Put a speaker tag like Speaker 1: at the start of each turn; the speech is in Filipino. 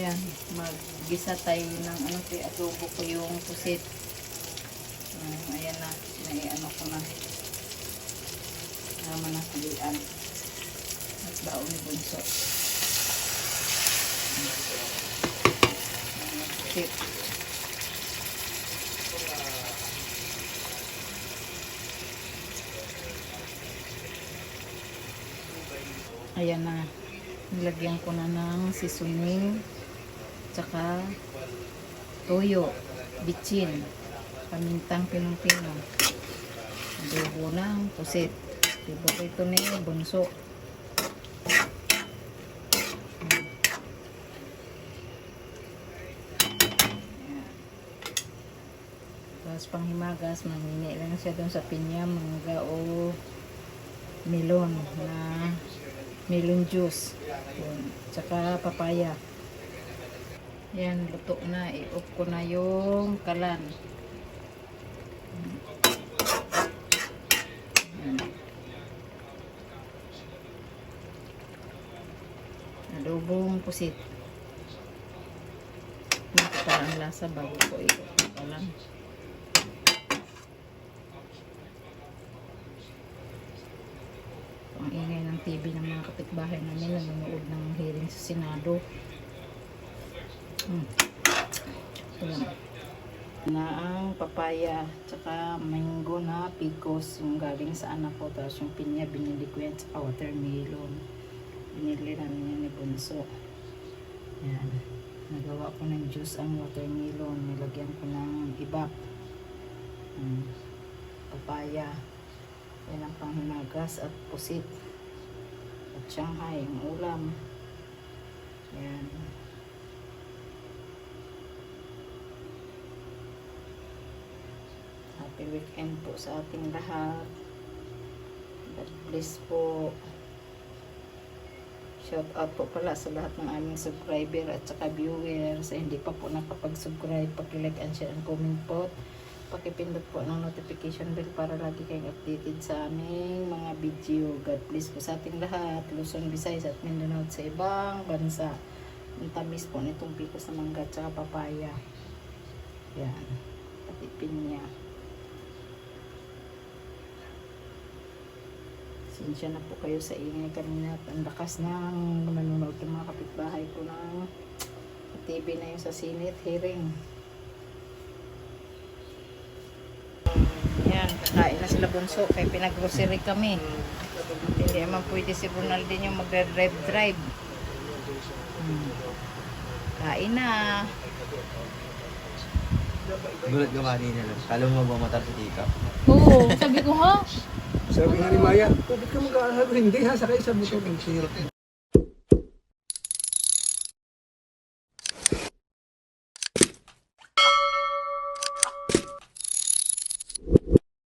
Speaker 1: Yan, mag-gisa tayo ng ano, adobo ko yung pusit. Ayan na, ano ko na. Tama na salian. At baon ni Bunso. Pusit. Ayan na. Nilagyan ko na ng seasoning. Tsaka toyo, bitchin, pamintang pinong-pinong, adobo ng pusit. Diba ko ito ni Bunso. Tapos panghimagas, mamini lang siya doon sa pinya, mangga o melon na melon juice. Tsaka papaya. Yan, luto na. I-off ko na yung kalan. Yan. Adobong pusit. Ito ang lasa bago ko i-off yung kalan. Ang ingay ng TV ng mga kapitbahay namin nanonood ng hearing sa Senado. Na ang papaya tsaka mango na picos yung galing sa anak ko, tapos yung pinya binili ko yan sa watermelon, binili namin yan ni Bunso. Yan, nagawa ko ng juice ang watermelon, nilagyan ko ng ibap, papaya, yan ang panghimagas at pusit at Shanghai yung ulam. Yan. Happy weekend po sa ating lahat. God bless po. Shout out po pala sa lahat ng aming subscriber at saka viewer. Sa hindi pa po nakapag-subscribe, paki-like and share and comment po. Pakipindot po ng notification bell para lagi kayong updated sa aming mga video. God bless po sa ating lahat. Luzon, Visayas at Mindanao at sa ibang bansa. Ang tamis po nitong picos na mangga at saka papaya. Yan. Pati pinya. Sinsya na po kayo sa ingay kanina at ang lakas ng nanonood ng mga kapitbahay ko ng TV na yung sa Senate hearing. Yan, kakain na sila Bunso kaya pinag-grocery kami. Hindi naman pwede si Ronaldinho yung mag-drive. Kain na.
Speaker 2: Gulat ka kanina lang. Kala mo mabumatar si Tika.
Speaker 1: Oo, sabi ko ha.
Speaker 3: Sabi nga ni Maya, bakit ka mag-aaral? Hindi ha, sakay sa motor. Ang sirap.